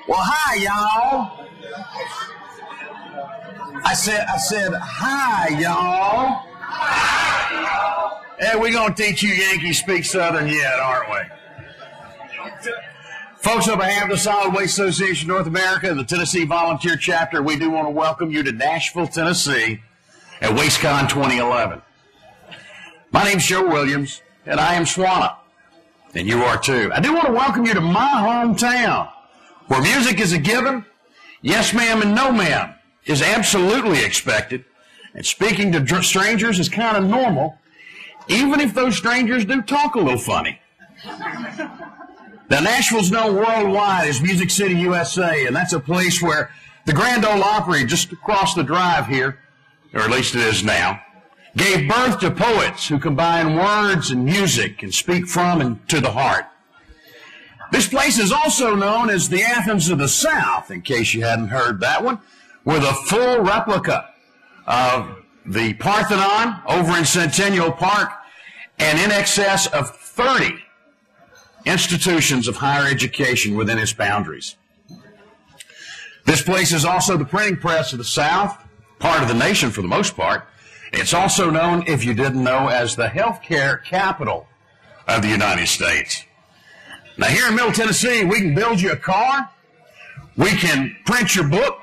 Well, hi, y'all. I said, hi, y'all. Hey, we're going to teach you Yankees speak Southern yet, aren't we? Folks, on behalf of the Solid Waste Association of North America and the Tennessee Volunteer Chapter, we do want to welcome you to Nashville, Tennessee at WasteCon 2011. My name's Joe Williams, and I am SWANA, and you are too. I do want to welcome you to my hometown, where music is a given, yes ma'am and no ma'am is absolutely expected, and speaking to strangers is kind of normal, even if those strangers do talk a little funny. Now, Nashville's known worldwide as Music City, USA, and that's a place where the Grand Ole Opry, just across the drive here, or at least it is now, gave birth to poets who combine words and music and speak from and to the heart. This place is also known as the Athens of the South, in case you hadn't heard that one, with a full replica of the Parthenon over in Centennial Park and in excess of 30 institutions of higher education within its boundaries. This place is also the printing press of the South, part of the nation for the most part. It's also known, if you didn't know, as the healthcare capital of the United States. Now, here in Middle Tennessee, we can build you a car, we can print your book,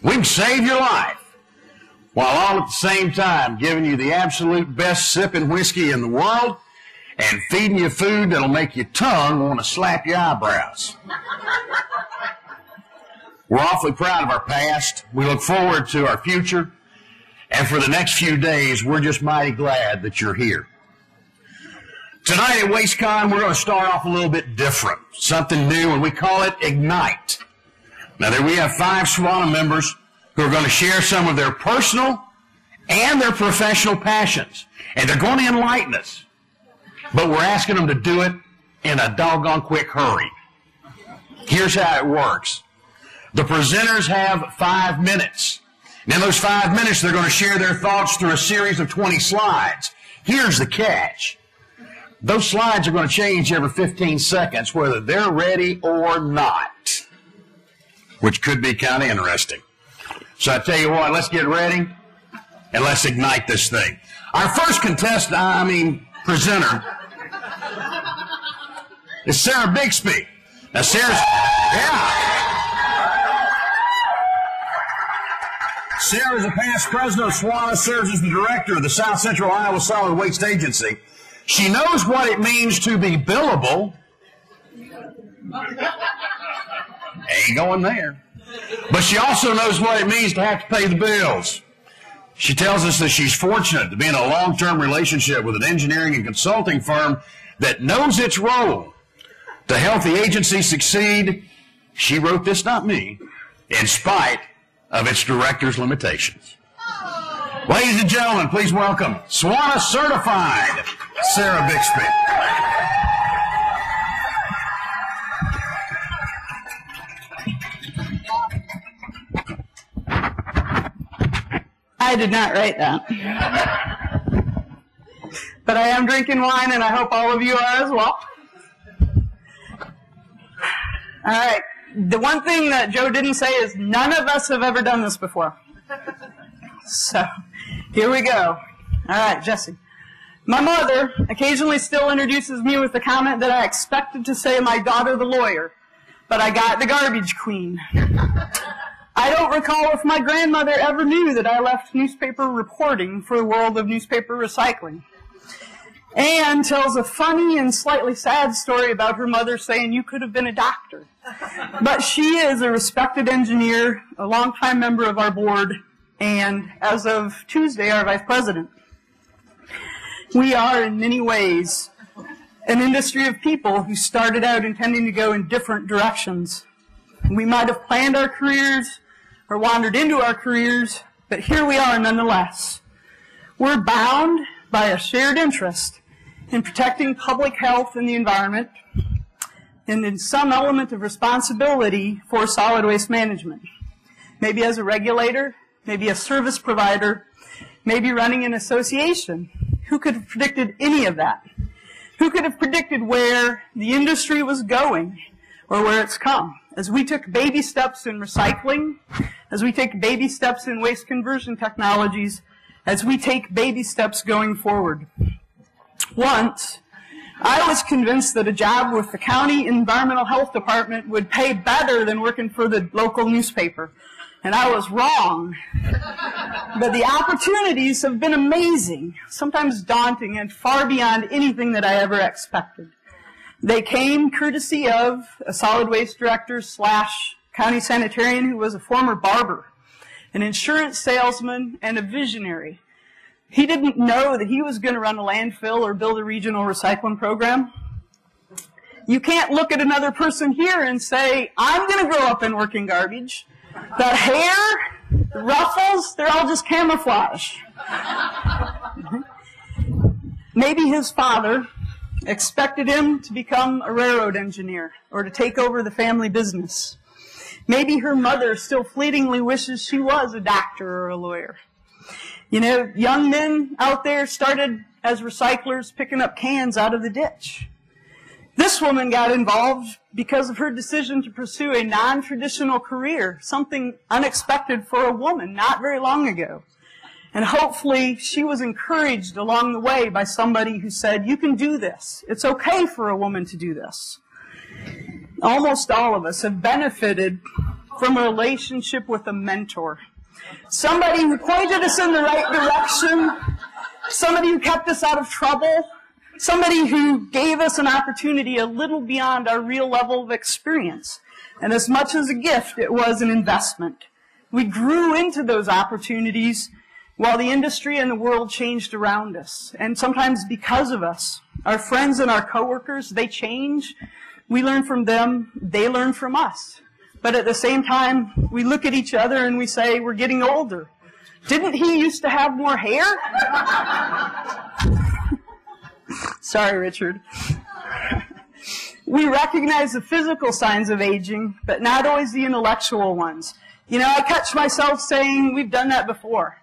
we can save your life, while all at the same time giving you the absolute best sipping whiskey in the world and feeding you food that'll make your tongue want to slap your eyebrows. We're awfully proud of our past. We look forward to our future. And for the next few days, we're just mighty glad that you're here. Tonight at WasteCon, we're going to start off a little bit different, something new, and we call it Ignite. Now, there we have 5 SWANA members who are going to share some of their personal and their professional passions. And they're going to enlighten us. But we're asking them to do it in a doggone quick hurry. Here's how it works. The presenters have 5 minutes. And in those 5 minutes, they're going to share their thoughts through a series of 20 slides. Here's the catch. Those slides are going to change every 15 seconds, whether they're ready or not, which could be kind of interesting. So I tell you what, let's get ready and let's ignite this thing. Our first presenter is Sarah Bixby. Now, Sarah's a past president of SWANA, serves as the director of the South Central Iowa Solid Waste Agency. She knows what it means to be billable. Ain't going there. But she also knows what it means to have to pay the bills. She tells us that she's fortunate to be in a long-term relationship with an engineering and consulting firm that knows its role to help the agency succeed. She wrote this, not me, in spite of its director's limitations. Ladies and gentlemen, please welcome SWANA certified Sarah Bixby. I did not write that. But I am drinking wine, and I hope all of you are as well. All right. The one thing that Joe didn't say is none of us have ever done this before. So, here we go. All right, Jesse. My mother occasionally still introduces me with the comment that I expected to say my daughter the lawyer, but I got the garbage queen. I don't recall if my grandmother ever knew that I left newspaper reporting for the world of newspaper recycling. Anne tells a funny and slightly sad story about her mother saying you could have been a doctor. But she is a respected engineer, a longtime member of our board, and as of Tuesday, our vice president. We are, in many ways, an industry of people who started out intending to go in different directions. We might have planned our careers or wandered into our careers, but here we are nonetheless. We're bound by a shared interest in protecting public health and the environment, and in some element of responsibility for solid waste management. Maybe as a regulator, maybe a service provider, maybe running an association. Who could have predicted any of that? Who could have predicted where the industry was going, or where it's come. As we took baby steps in recycling, as we take baby steps in waste conversion technologies, as we take baby steps going forward. Once, I was convinced that a job with the county environmental health department would pay better than working for the local newspaper. And I was wrong. But the opportunities have been amazing, sometimes daunting, and far beyond anything that I ever expected. They came courtesy of a solid waste director / county sanitarian who was a former barber, an insurance salesman, and a visionary. He didn't know that he was going to run a landfill or build a regional recycling program. You can't look at another person here and say, I'm going to grow up and work in garbage. That hair, the ruffles, they're all just camouflage. Maybe his father expected him to become a railroad engineer or to take over the family business. Maybe her mother still fleetingly wishes she was a doctor or a lawyer. You know, young men out there started as recyclers picking up cans out of the ditch. This woman got involved because of her decision to pursue a non-traditional career, something unexpected for a woman not very long ago. And hopefully she was encouraged along the way by somebody who said, you can do this. It's okay for a woman to do this. Almost all of us have benefited from a relationship with a mentor. Somebody who pointed us in the right direction, somebody who kept us out of trouble, somebody who gave us an opportunity a little beyond our real level of experience. And as much as a gift, it was an investment. We grew into those opportunities while the industry and the world changed around us. And sometimes because of us, our friends and our coworkers, they change. We learn from them, they learn from us. But at the same time, we look at each other and we say, we're getting older. Didn't he used to have more hair? Sorry, Richard. We recognize the physical signs of aging, but not always the intellectual ones. You know, I catch myself saying, we've done that before,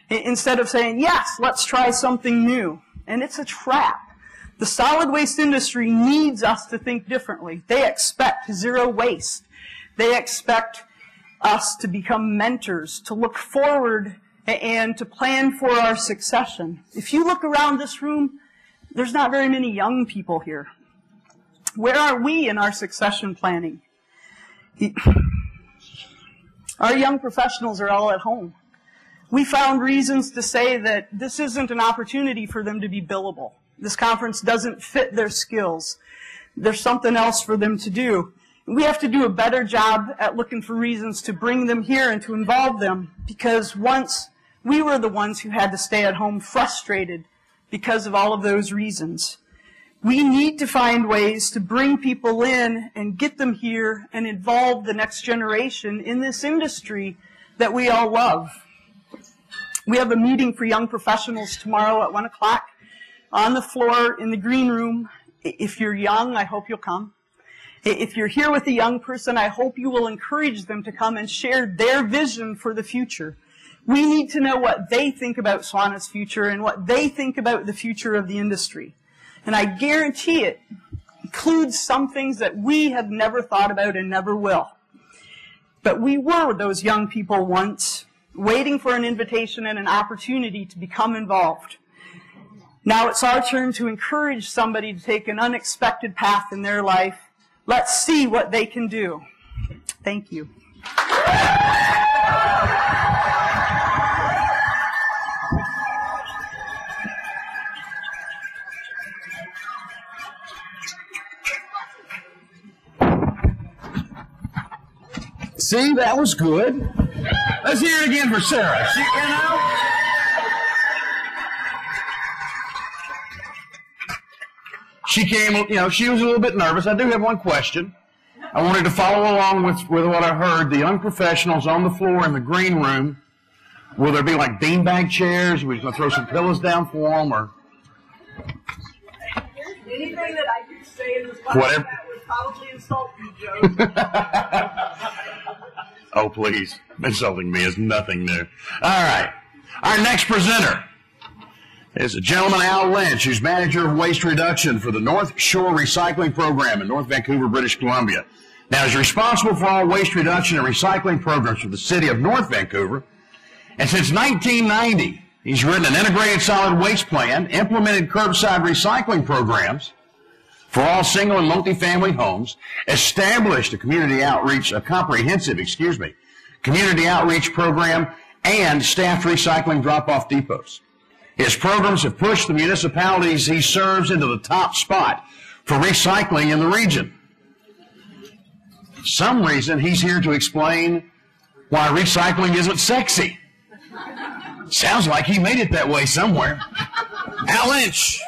instead of saying, yes, let's try something new. And it's a trap. The solid waste industry needs us to think differently. They expect zero waste. They expect us to become mentors, to look forward and to plan for our succession. If you look around this room, there's not very many young people here. Where are we in our succession planning? Our young professionals are all at home. We found reasons to say that this isn't an opportunity for them to be billable. This conference doesn't fit their skills. There's something else for them to do. We have to do a better job at looking for reasons to bring them here and to involve them, because once we were the ones who had to stay at home frustrated because of all of those reasons. We need to find ways to bring people in and get them here and involve the next generation in this industry that we all love. We have a meeting for young professionals tomorrow at 1 o'clock on the floor in the green room. If you're young, I hope you'll come. If you're here with a young person, I hope you will encourage them to come and share their vision for the future. We need to know what they think about SWANA's future and what they think about the future of the industry. And I guarantee it includes some things that we have never thought about and never will. But we were those young people once, waiting for an invitation and an opportunity to become involved. Now it's our turn to encourage somebody to take an unexpected path in their life. Let's see what they can do. Thank you. See, that was good. Let's hear it again for Sarah. She came, she was a little bit nervous. I do have one question. I wanted to follow along with what I heard. The young professionals on the floor in the green room, will there be like beanbag chairs? Are we going to throw some pillows down for them? Or anything that I could say in response to that would probably insult you, Joe. Oh, please. Insulting me is nothing new. All right. Our next presenter is a gentleman, Al Lynch, who's manager of waste reduction for the North Shore Recycling Program in North Vancouver, British Columbia. Now, he's responsible for all waste reduction and recycling programs for the city of North Vancouver. And since 1990, he's written an integrated solid waste plan, implemented curbside recycling programs for all single and multifamily homes, established a comprehensive community outreach program, and staffed recycling drop-off depots. His programs have pushed the municipalities he serves into the top spot for recycling in the region. For some reason, he's here to explain why recycling isn't sexy. Sounds like he made it that way somewhere. Al Lynch.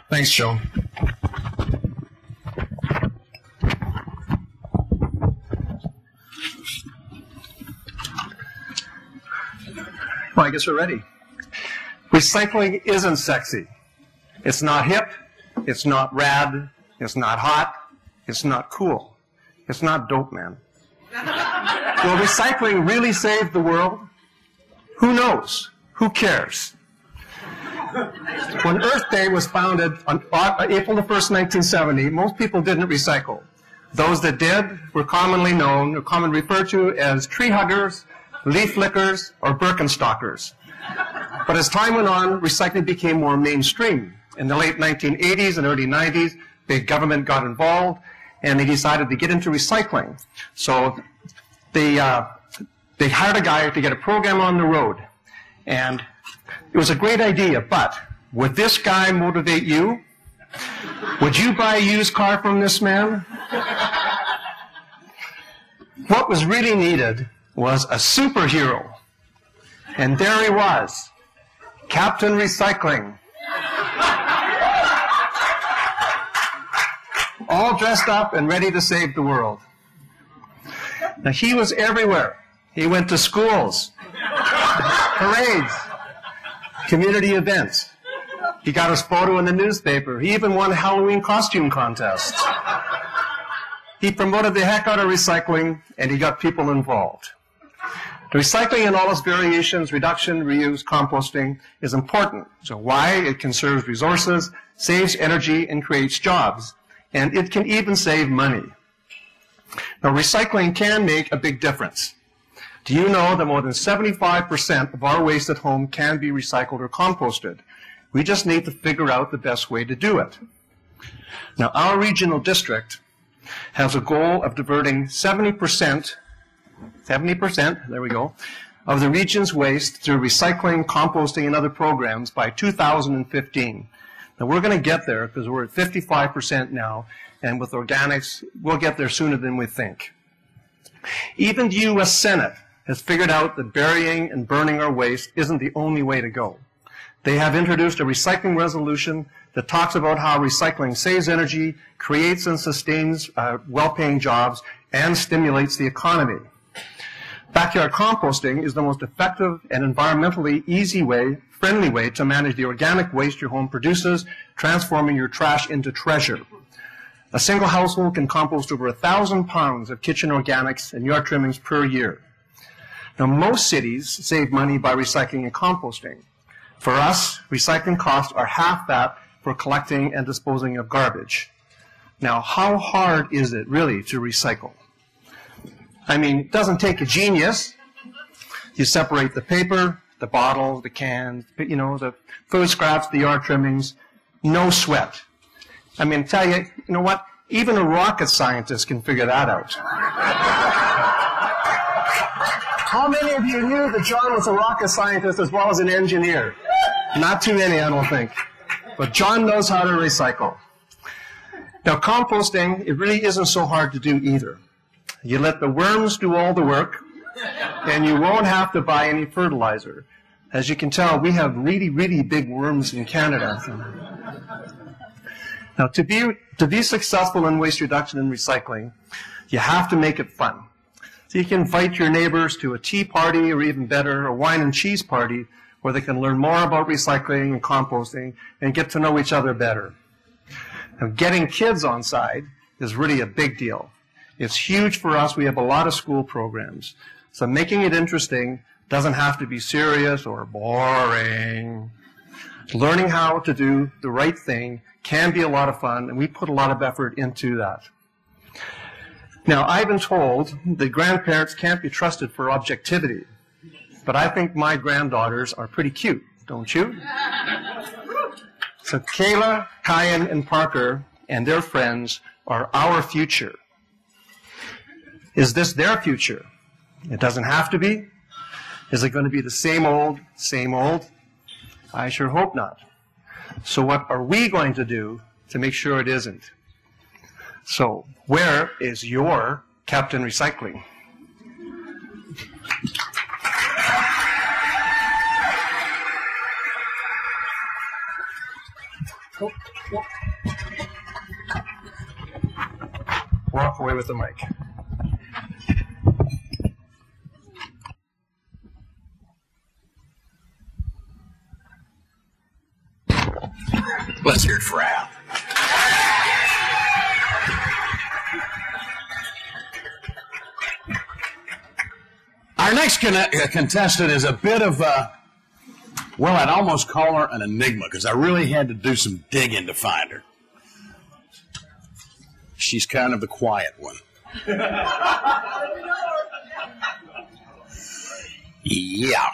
Thanks, Joe. Well, I guess we're ready. Recycling isn't sexy. It's not hip. It's not rad. It's not hot. It's not cool. It's not dope, man. Will recycling really save the world? Who knows? Who cares? When Earth Day was founded on April the 1st, 1970, most people didn't recycle. Those that did were commonly referred to as tree huggers, leaf lickers, or Birkenstockers. But as time went on, recycling became more mainstream. In the late 1980s and early 90s, big government got involved, and they decided to get into recycling. So they hired a guy to get a program on the road. And it was a great idea, but would this guy motivate you? Would you buy a used car from this man? What was really needed was a superhero. And there he was, Captain Recycling. All dressed up and ready to save the world. Now, he was everywhere. He went to schools, parades, community events. He got his photo in the newspaper. He even won a Halloween costume contest. He promoted the heck out of recycling, and he got people involved. The recycling in all its variations, reduction, reuse, composting, is important. So why? It conserves resources, saves energy, and creates jobs. And it can even save money. Now, recycling can make a big difference. Do you know that more than 75% of our waste at home can be recycled or composted? We just need to figure out the best way to do it. Now, our regional district has a goal of diverting 70%, there we go, of the region's waste through recycling, composting, and other programs by 2015. Now, we're going to get there because we're at 55% now, and with organics, we'll get there sooner than we think. Even the U.S. Senate has figured out that burying and burning our waste isn't the only way to go. They have introduced a recycling resolution that talks about how recycling saves energy, creates and sustains well-paying jobs, and stimulates the economy. Backyard composting is the most effective and environmentally friendly way to manage the organic waste your home produces, transforming your trash into treasure. A single household can compost over 1,000 pounds of kitchen organics and yard trimmings per year. Now, most cities save money by recycling and composting. For us, recycling costs are half that for collecting and disposing of garbage. Now, how hard is it really to recycle? I mean, it doesn't take a genius. You separate the paper, the bottles, the cans, the food scraps, the yard trimmings. No sweat. I mean, tell you, you know what? Even a rocket scientist can figure that out. How many of you knew that John was a rocket scientist as well as an engineer? Not too many, I don't think. But John knows how to recycle. Now, composting, it really isn't so hard to do either. You let the worms do all the work, and you won't have to buy any fertilizer. As you can tell, we have really, really big worms in Canada. Now, to be successful in waste reduction and recycling, you have to make it fun. So you can invite your neighbors to a tea party, or even better, a wine and cheese party, where they can learn more about recycling and composting and get to know each other better. Now, getting kids on side is really a big deal. It's huge for us. We have a lot of school programs. So making it interesting doesn't have to be serious or boring. Learning how to do the right thing can be a lot of fun, and we put a lot of effort into that. Now, I've been told that grandparents can't be trusted for objectivity, but I think my granddaughters are pretty cute, don't you? So Kayla, Kyan, and Parker and their friends are our future. Is this their future? It doesn't have to be. Is it going to be the same old, same old? I sure hope not. So what are we going to do to make sure it isn't? So where is your Captain Recycling? Walk away with the mic. Let's hear it for Al. Our next contestant is a bit of a, well, I'd almost call her an enigma because I really had to do some digging to find her. She's kind of the quiet one. Yeah.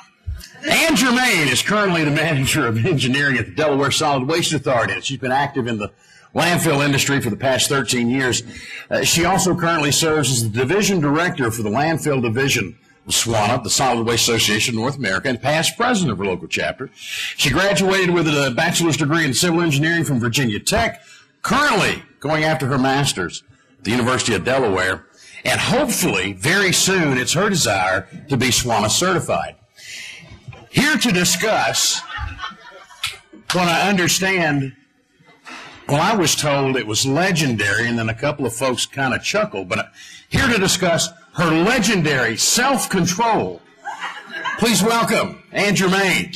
Ann Germain is currently the manager of engineering at the Delaware Solid Waste Authority. She's been active in the landfill industry for the past 13 years. She also currently serves as the division director for the landfill division of SWANA, the Solid Waste Association of North America, and past president of her local chapter. She graduated with a bachelor's degree in civil engineering from Virginia Tech, currently going after her master's at the University of Delaware, and hopefully, very soon, it's her desire to be SWANA certified. Here to discuss what I understand, well, I was told it was legendary, and then a couple of folks kind of chuckled, but here to discuss her legendary self-control. Please welcome Ann Germain.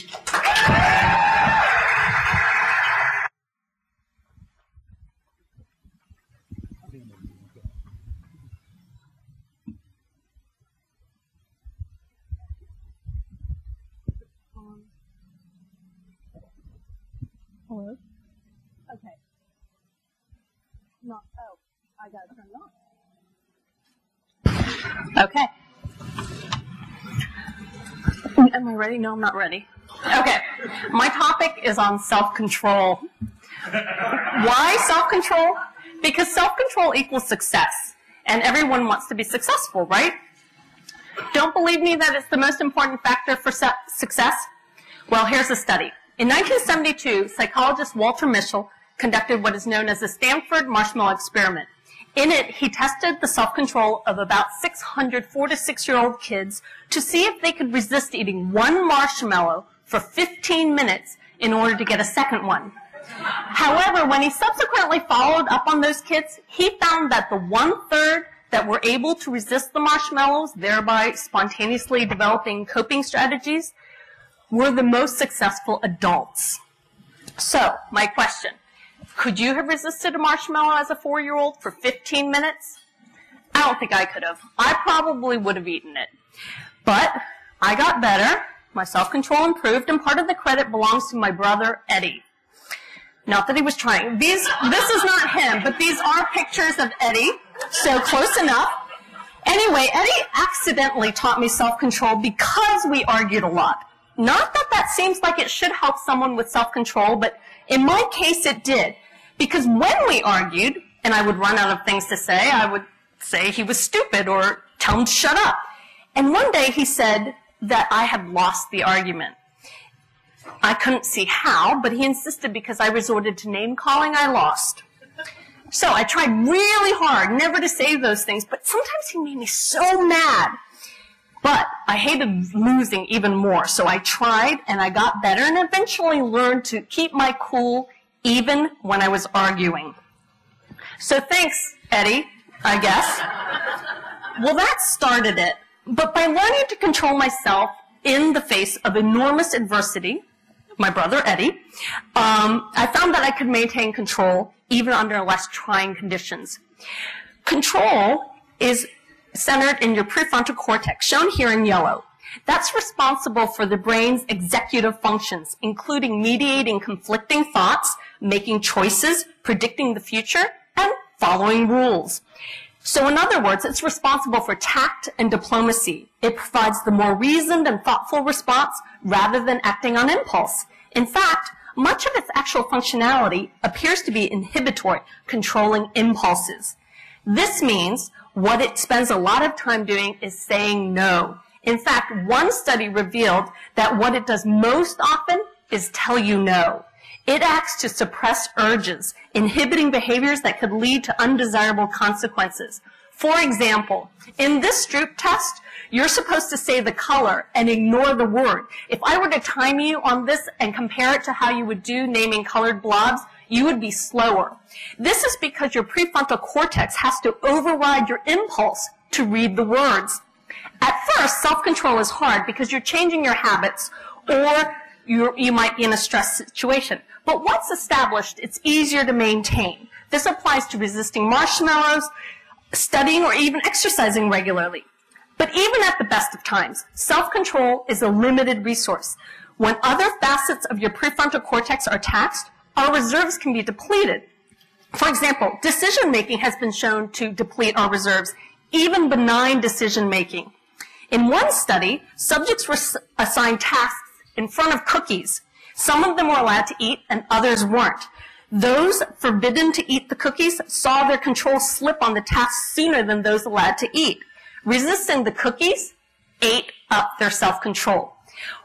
Hello? Okay. No, oh, I gotta turn it on. Okay. Am I ready? No, I'm not ready. Okay. My topic is on self-control. Why self-control? Because self-control equals success. And everyone wants to be successful, right? Don't believe me that it's the most important factor for success? Well, here's a study. In 1972, psychologist Walter Mischel conducted what is known as the Stanford Marshmallow Experiment. In it, he tested the self-control of about 600 4- to 6-year-old kids to see if they could resist eating one marshmallow for 15 minutes in order to get a second one. However, when he subsequently followed up on those kids, he found that the 1/3 that were able to resist the marshmallows, thereby spontaneously developing coping strategies, were the most successful adults. So, my question, could you have resisted a marshmallow as a 4-year-old for 15 minutes? I don't think I could have. I probably would have eaten it. But I got better, my self-control improved, and part of the credit belongs to my brother, Eddie. Not that he was trying. This is not him, but these are pictures of Eddie, so close enough. Anyway, Eddie accidentally taught me self-control because we argued a lot. Not that that seems like it should help someone with self-control, but in my case it did. Because when we argued, and I would run out of things to say, I would say he was stupid or tell him to shut up. And one day he said that I had lost the argument. I couldn't see how, but he insisted because I resorted to name-calling, I lost. So I tried really hard never to say those things, but sometimes he made me so mad. But I hated losing even more, so I tried and I got better and eventually learned to keep my cool even when I was arguing. So thanks, Eddie, I guess. Well, that started it. But by learning to control myself in the face of enormous adversity, my brother Eddie, I found that I could maintain control even under less trying conditions. Control is centered in your prefrontal cortex, shown here in yellow. That's responsible for the brain's executive functions, including mediating conflicting thoughts, making choices, predicting the future, and following rules. So in other words, it's responsible for tact and diplomacy. It provides the more reasoned and thoughtful response rather than acting on impulse. In fact, much of its actual functionality appears to be inhibitory, controlling impulses. This means what it spends a lot of time doing is saying no. In fact, one study revealed that what it does most often is tell you no. It acts to suppress urges, inhibiting behaviors that could lead to undesirable consequences. For example, in this Stroop test, you're supposed to say the color and ignore the word. If I were to time you on this and compare it to how you would do naming colored blobs, you would be slower. This is because your prefrontal cortex has to override your impulse to read the words. At first, self-control is hard because you're changing your habits or you might be in a stress situation. But once established, it's easier to maintain. This applies to resisting marshmallows, studying, or even exercising regularly. But even at the best of times, self-control is a limited resource. When other facets of your prefrontal cortex are taxed, our reserves can be depleted. For example, decision-making has been shown to deplete our reserves, even benign decision-making. In one study, subjects were assigned tasks in front of cookies. Some of them were allowed to eat and others weren't. Those forbidden to eat the cookies saw their control slip on the task sooner than those allowed to eat. Resisting the cookies ate up their self-control.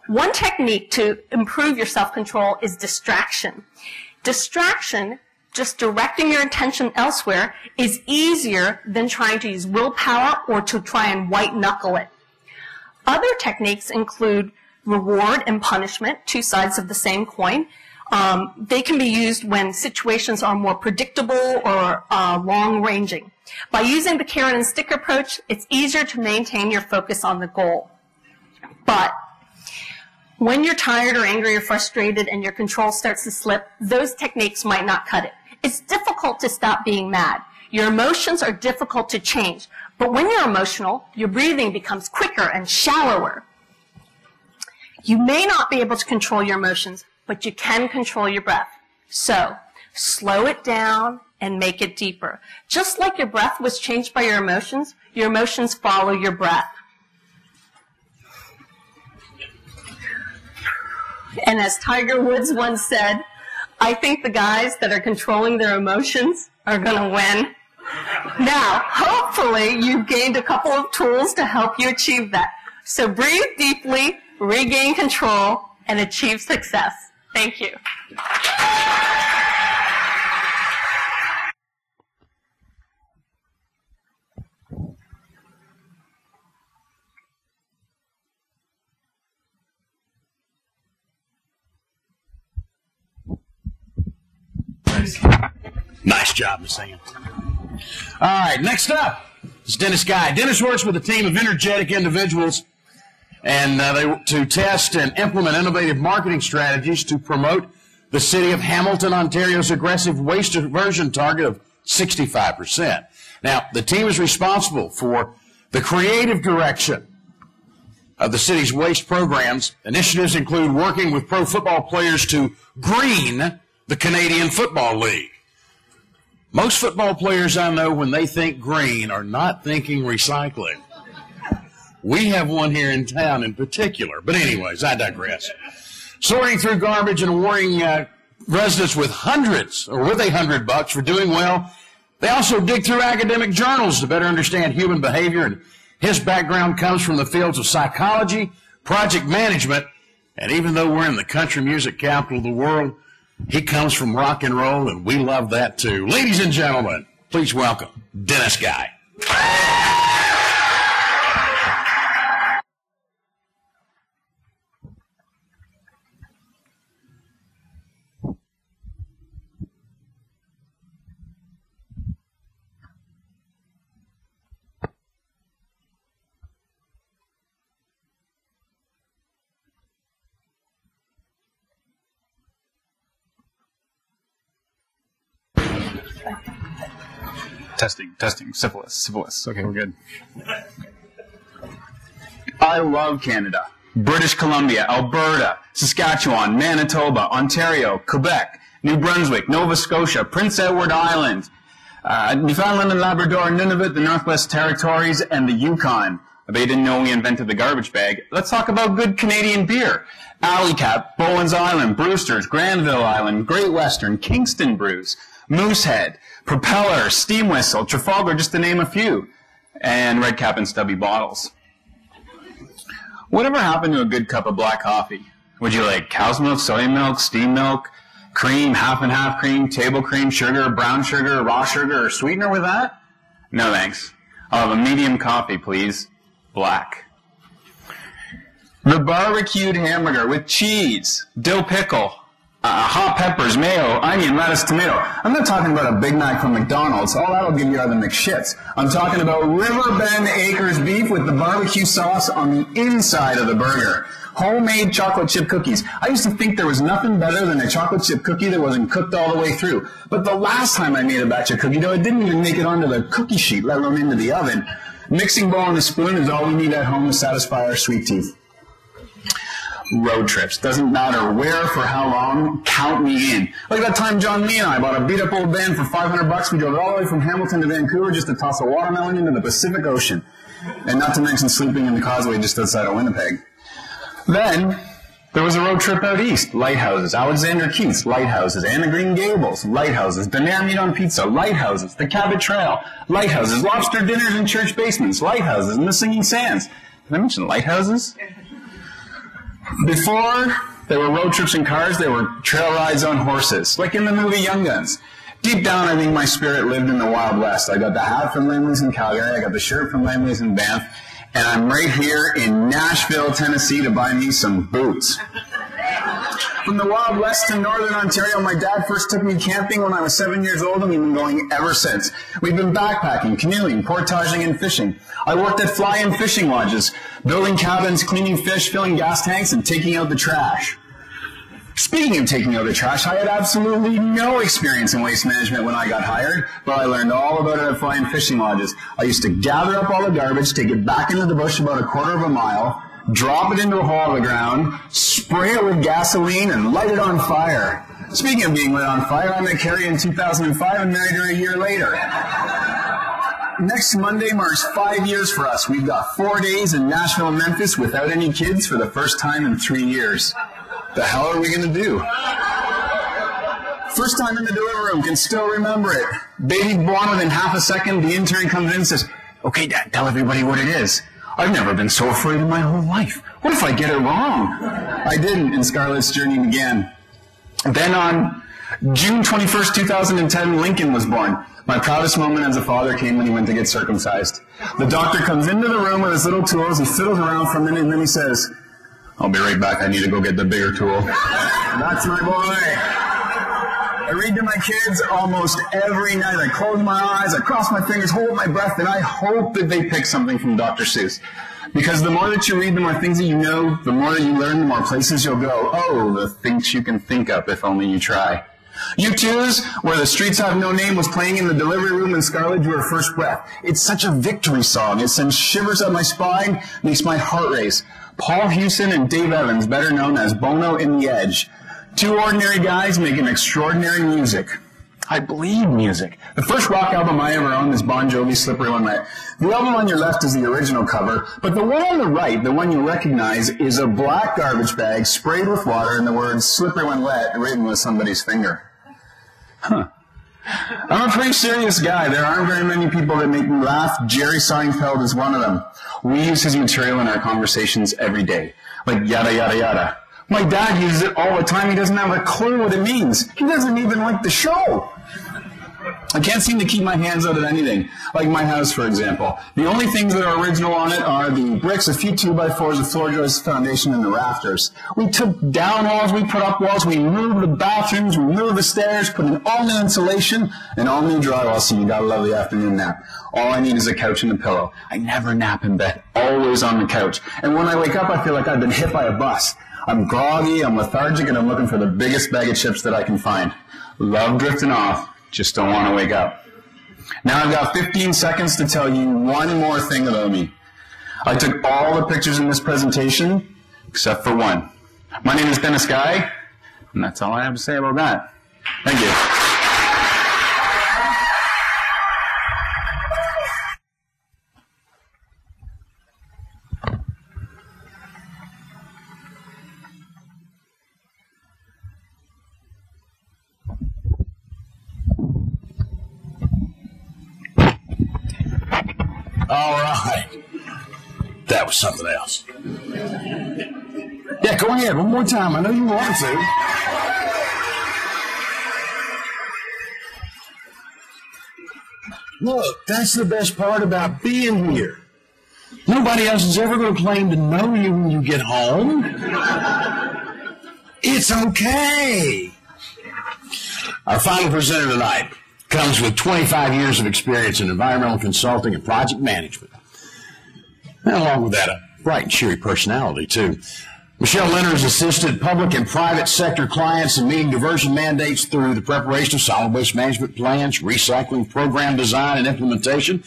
One technique to improve your self-control is distraction. Distraction, just directing your attention elsewhere, is easier than trying to use willpower or to try and white-knuckle it. Other techniques include reward and punishment, two sides of the same coin. They can be used when situations are more predictable or long-ranging. By using the carrot and stick approach, it's easier to maintain your focus on the goal. But when you're tired or angry or frustrated and your control starts to slip, those techniques might not cut it. It's difficult to stop being mad. Your emotions are difficult to change. But when you're emotional, your breathing becomes quicker and shallower. You may not be able to control your emotions, but you can control your breath. So, slow it down and make it deeper. Just like your breath was changed by your emotions follow your breath. And as Tiger Woods once said, I think the guys that are controlling their emotions are going to win. Now, hopefully, you've gained a couple of tools to help you achieve that. So breathe deeply, regain control, and achieve success. Thank you. Nice job, Miss Ann. All right, next up is Dennis Guy. Dennis works with a team of energetic individuals and to test and implement innovative marketing strategies to promote the city of Hamilton, Ontario's aggressive waste diversion target of 65%. Now, the team is responsible for the creative direction of the city's waste programs. Initiatives include working with pro football players to green the Canadian Football League. Most football players I know, when they think green, are not thinking recycling. We have one here in town in particular. But anyways, I digress. Sorting through garbage and awarding residents with $100 for doing well. They also dig through academic journals to better understand human behavior. And his background comes from the fields of psychology, project management, and even though we're in the country music capital of the world, he comes from rock and roll, and we love that too. Ladies and gentlemen, please welcome Dennis Guy. Testing, syphilis. Okay, we're good. I love Canada. British Columbia, Alberta, Saskatchewan, Manitoba, Ontario, Quebec, New Brunswick, Nova Scotia, Prince Edward Island, Newfoundland and Labrador, Nunavut, the Northwest Territories, and the Yukon. I bet you didn't know we invented the garbage bag. Let's talk about good Canadian beer. Alley Cap, Bowen's Island, Brewster's, Granville Island, Great Western, Kingston Brews, Moosehead, Propeller, Steam Whistle, Trafalgar, just to name a few, and Red Cap and Stubby bottles. Whatever happened to a good cup of black coffee? Would you like cow's milk, soy milk, steam milk, cream, half and half cream, table cream, sugar, brown sugar, raw sugar, or sweetener with that? No thanks. I'll have a medium coffee, please. Black. The barbecued hamburger with cheese, dill pickle, hot peppers, mayo, onion, lettuce, tomato. I'm not talking about a Big Mac from McDonald's. All that'll give you are the McShits. I'm talking about Riverbend Acres beef with the barbecue sauce on the inside of the burger. Homemade chocolate chip cookies. I used to think there was nothing better than a chocolate chip cookie that wasn't cooked all the way through. But the last time I made a batch of cookie dough, it didn't even make it onto the cookie sheet, let alone into the oven. Mixing bowl and a spoon is all we need at home to satisfy our sweet teeth. Road trips. Doesn't matter where, for how long, count me in. Like that time John Lee and I bought a beat-up old van for $500. We drove it all the way from Hamilton to Vancouver just to toss a watermelon into the Pacific Ocean. And not to mention sleeping in the causeway just outside of Winnipeg. Then, there was a road trip out east. Lighthouses, Alexander Keith's, lighthouses, Anna Green Gables, lighthouses, Donaire Meat on Pizza, lighthouses, the Cabot Trail, lighthouses, lobster dinners in church basements, lighthouses, and the Singing Sands. Did I mention lighthouses? Before there were road trips in cars, there were trail rides on horses, like in the movie Young Guns. Deep down, I think my spirit lived in the Wild West. I got the hat from Lamley's in Calgary, I got the shirt from Lamley's in Banff, and I'm right here in Nashville, Tennessee to buy me some boots. From the Wild West to Northern Ontario, my dad first took me camping when I was 7 years old, and we've been going ever since. We've been backpacking, canoeing, portaging, and fishing. I worked at fly-in fishing lodges, building cabins, cleaning fish, filling gas tanks, and taking out the trash. Speaking of taking out the trash, I had absolutely no experience in waste management when I got hired, but I learned all about it at fly-in fishing lodges. I used to gather up all the garbage, take it back into the bush about a quarter of a mile, drop it into a hole in the ground, spray it with gasoline, and light it on fire. Speaking of being lit on fire, I met Carrie in 2005 and married her a year later. Next Monday marks 5 years for us. We've got 4 days in Nashville and Memphis without any kids for the first time in 3 years. The hell are we going to do? First time in the delivery room, can still remember it. Baby born within half a second, the intern comes in and says, "Okay, Dad, tell everybody what it is." I've never been so afraid in my whole life. What if I get it wrong? I didn't, and Scarlett's journey began. Then on June 21st, 2010, Lincoln was born. My proudest moment as a father came when he went to get circumcised. The doctor comes into the room with his little tools, he fiddles around for a minute, and then he says, "I'll be right back, I need to go get the bigger tool." That's my boy. I read to my kids almost every night. I close my eyes, I cross my fingers, hold my breath, and I hope that they pick something from Dr. Seuss. Because the more that you read, the more things that you know, the more that you learn, the more places you'll go. Oh, the things you can think up if only you try. U2's Where the Streets Have No Name was playing in the delivery room and Scarlett drew her first breath. It's such a victory song. It sends shivers up my spine, makes my heart race. Paul Hewson and Dave Evans, better known as Bono and The Edge. Two ordinary guys making extraordinary music. I bleed music. The first rock album I ever owned is Bon Jovi's Slippery When Wet. The album on your left is the original cover, but the one on the right, the one you recognize, is a black garbage bag sprayed with water and the words "Slippery When Wet" written with somebody's finger. Huh. I'm a pretty serious guy. There aren't very many people that make me laugh. Jerry Seinfeld is one of them. We use his material in our conversations every day. Like yada yada yada. My dad uses it all the time. He doesn't have a clue what it means. He doesn't even like the show. I can't seem to keep my hands out of anything. Like my house, for example. The only things that are original on it are the bricks, a few 2x4s, a floor joist foundation, and the rafters. We took down walls, we put up walls, we moved the bathrooms, we moved the stairs, put in all new insulation, and all new drywall, so you got a lovely afternoon nap. All I need is a couch and a pillow. I never nap in bed, always on the couch. And when I wake up, I feel like I've been hit by a bus. I'm groggy, I'm lethargic, and I'm looking for the biggest bag of chips that I can find. Love drifting off, just don't want to wake up. Now I've got 15 seconds to tell you one more thing about me. I took all the pictures in this presentation, except for one. My name is Dennis Guy, and that's all I have to say about that. Thank you. All right. That was something else. Yeah, go ahead. One more time. I know you want to. Look, that's the best part about being here. Nobody else is ever going to claim to know you when you get home. It's okay. Our final presenter tonight comes with 25 years of experience in environmental consulting and project management. And along with that, a bright and cheery personality, too. Michelle Leonard has assisted public and private sector clients in meeting diversion mandates through the preparation of solid waste management plans, recycling program design and implementation,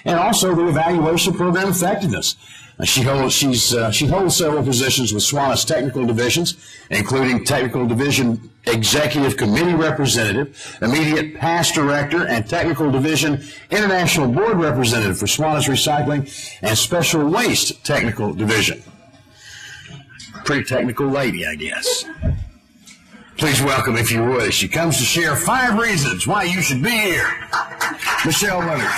and also the evaluation of program effectiveness. She holds several positions with SWANA's technical divisions, including Technical Division Executive Committee Representative, Immediate Past Director, and Technical Division International Board Representative for SWANA's Recycling and Special Waste Technical Division. Pretty technical lady, I guess. Please welcome, if you would, as she comes to share 5 reasons why you should be here, Michelle Leonard.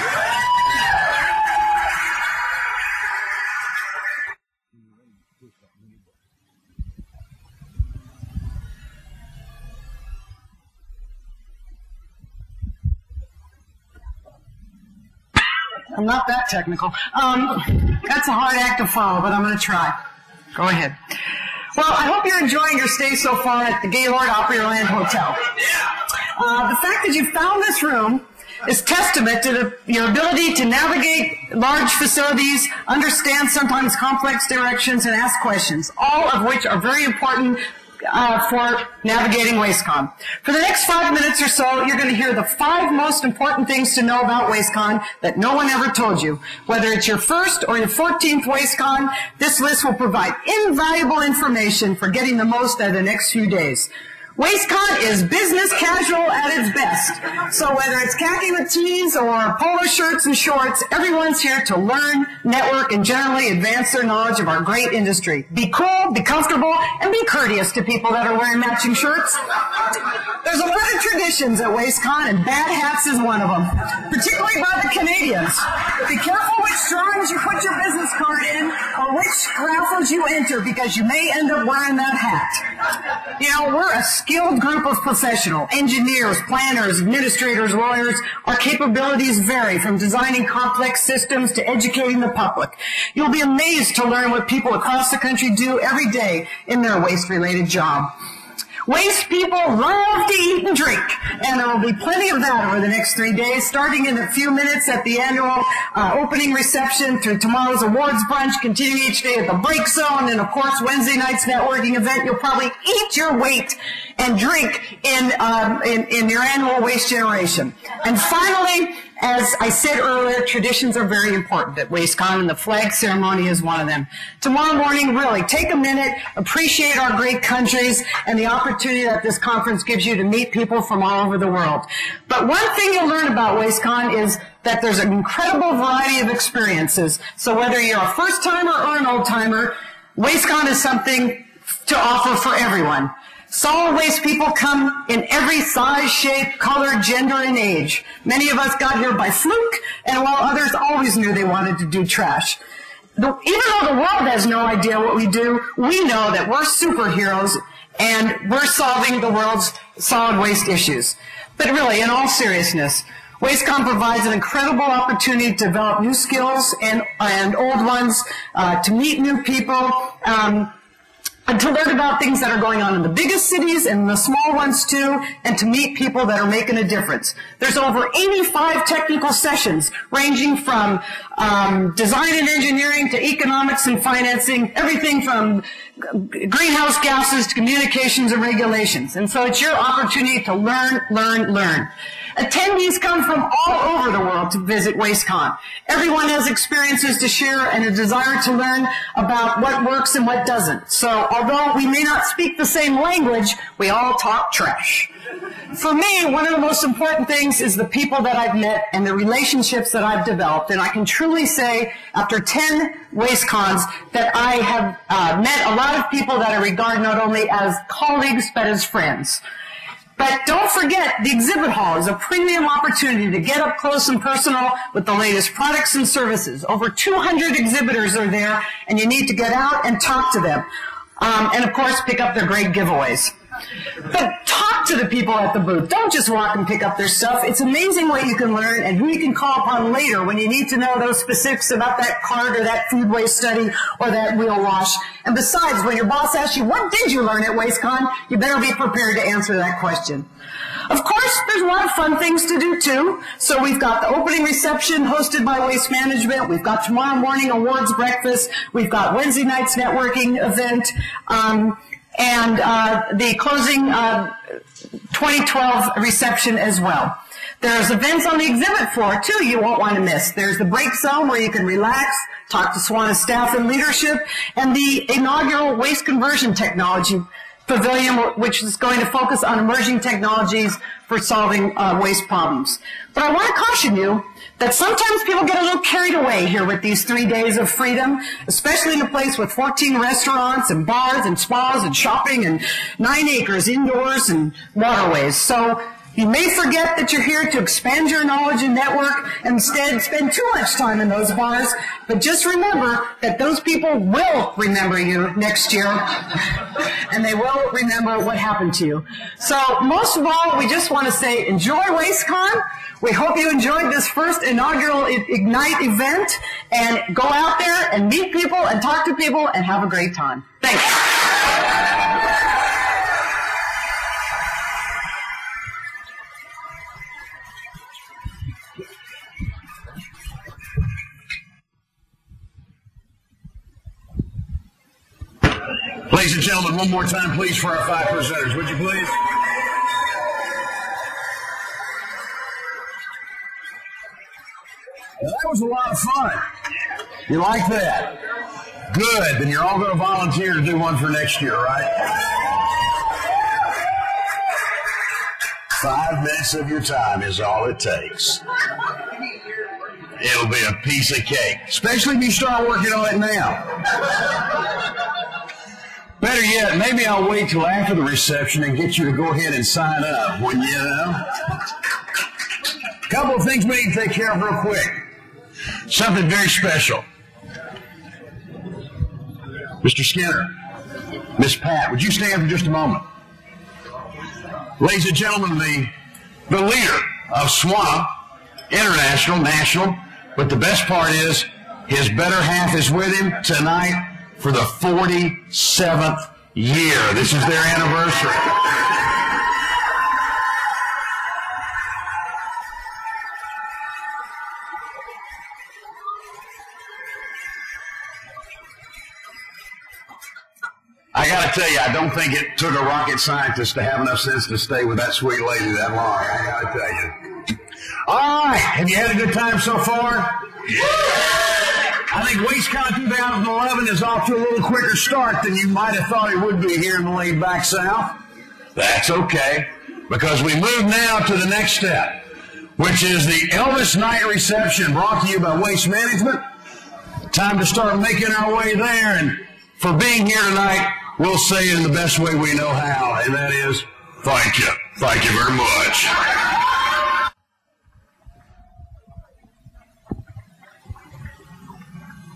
I'm not that technical. That's a hard act to follow, but I'm going to try. Go ahead. Well, I hope you're enjoying your stay so far at the Gaylord Opryland Hotel. The fact that you found this room is testament to your ability to navigate large facilities, understand sometimes complex directions, and ask questions, all of which are very important for navigating WasteCon. For the next 5 minutes or so, you're going to hear the 5 most important things to know about WasteCon that no one ever told you. Whether it's your first or your 14th WasteCon, this list will provide invaluable information for getting the most out of the next few days. WasteCon is business casual at its best. So whether it's khaki with tees or polo shirts and shorts, everyone's here to learn, network, and generally advance their knowledge of our great industry. Be cool, be comfortable, and be courteous to people that are wearing matching shirts. There's a lot of traditions at WasteCon, and bad hats is one of them, particularly by the Canadians. Be careful which drawings you put your business card in or which raffles you enter, because you may end up wearing that hat. You know, we're a skilled group of professionals, engineers, planners, administrators, lawyers. Our capabilities vary from designing complex systems to educating the public. You'll be amazed to learn what people across the country do every day in their waste-related job. Waste people love to eat and drink, and there will be plenty of that over the next 3 days, starting in a few minutes at the annual opening reception through tomorrow's awards brunch, continuing each day at the break zone, and of course Wednesday night's networking event. You'll probably eat your weight and drink in your annual waste generation. And finally, as I said earlier, traditions are very important at WasteCon, and the flag ceremony is one of them. Tomorrow morning, really, take a minute, appreciate our great countries, and the opportunity that this conference gives you to meet people from all over the world. But one thing you'll learn about WasteCon is that there's an incredible variety of experiences. So whether you're a first-timer or an old-timer, WasteCon is something to offer for everyone. Solid waste people come in every size, shape, color, gender, and age. Many of us got here by fluke, and while others always knew they wanted to do trash. Even though the world has no idea what we do, we know that we're superheroes, and we're solving the world's solid waste issues. But really, in all seriousness, WasteCon provides an incredible opportunity to develop new skills and old ones, to meet new people, and to learn about things that are going on in the biggest cities and the small ones too, and to meet people that are making a difference. There's over 85 technical sessions ranging from design and engineering to economics and financing, everything from greenhouse gases to communications and regulations. And so it's your opportunity to learn. Attendees come from all over the world to visit WasteCon. Everyone has experiences to share and a desire to learn about what works and what doesn't. So although we may not speak the same language, we all talk trash. For me, one of the most important things is the people that I've met and the relationships that I've developed. And I can truly say, after 10 WasteCons, that I have met a lot of people that I regard not only as colleagues, but as friends. But don't forget, the exhibit hall is a premium opportunity to get up close and personal with the latest products and services. Over 200 exhibitors are there, and you need to get out and talk to them. And, of course, pick up their great giveaways. But talk to the people at the booth. Don't just walk and pick up their stuff. It's amazing what you can learn and who you can call upon later when you need to know those specifics about that card or that food waste study or that wheel wash. And besides, when your boss asks you, what did you learn at WasteCon, you better be prepared to answer that question. Of course, there's a lot of fun things to do, too. So we've got the opening reception hosted by Waste Management. We've got tomorrow morning awards breakfast. We've got Wednesday night's networking event. And the closing 2012 reception as well. There's events on the exhibit floor, too, you won't want to miss. There's the break zone where you can relax, talk to SWANA staff and leadership, and the inaugural Waste Conversion Technology Pavilion, which is going to focus on emerging technologies for solving waste problems. But I want to caution you that sometimes people get a little carried away here with these 3 days of freedom, especially in a place with 14 restaurants and bars and spas and shopping and 9 acres indoors and waterways. So you may forget that you're here to expand your knowledge and network and instead spend too much time in those bars. But just remember that those people will remember you next year, and they will remember what happened to you. So most of all, we just want to say enjoy WasteCon. We hope you enjoyed this first inaugural Ignite event, and go out there and meet people and talk to people and have a great time. Thanks. Ladies and gentlemen, one more time, please, for our 5 presenters. Would you please? Well, that was a lot of fun. You like that? Good. Then you're all going to volunteer to do one for next year, right? 5 minutes of your time is all it takes. It'll be a piece of cake, especially if you start working on it now. Better yet, maybe I'll wait till after the reception and get you to go ahead and sign up, wouldn't you know? A couple of things we need to take care of real quick. Something very special. Mr. Skinner, Miss Pat, would you stand for just a moment? Ladies and gentlemen, the leader of SWANA, international, national, but the best part is his better half is with him tonight for the 47th year. This is their anniversary. I got to tell you, I don't think it took a rocket scientist to have enough sense to stay with that sweet lady that long. I got to tell you. All right, have you had a good time so far? I think WasteCon 2011 is off to a little quicker start than you might have thought it would be here in the laid back South. That's okay, because we move now to the next step, which is the Elvis Night Reception brought to you by Waste Management. Time to start making our way there, and for being here tonight, we'll say it in the best way we know how, and that is, thank you. Thank you very much.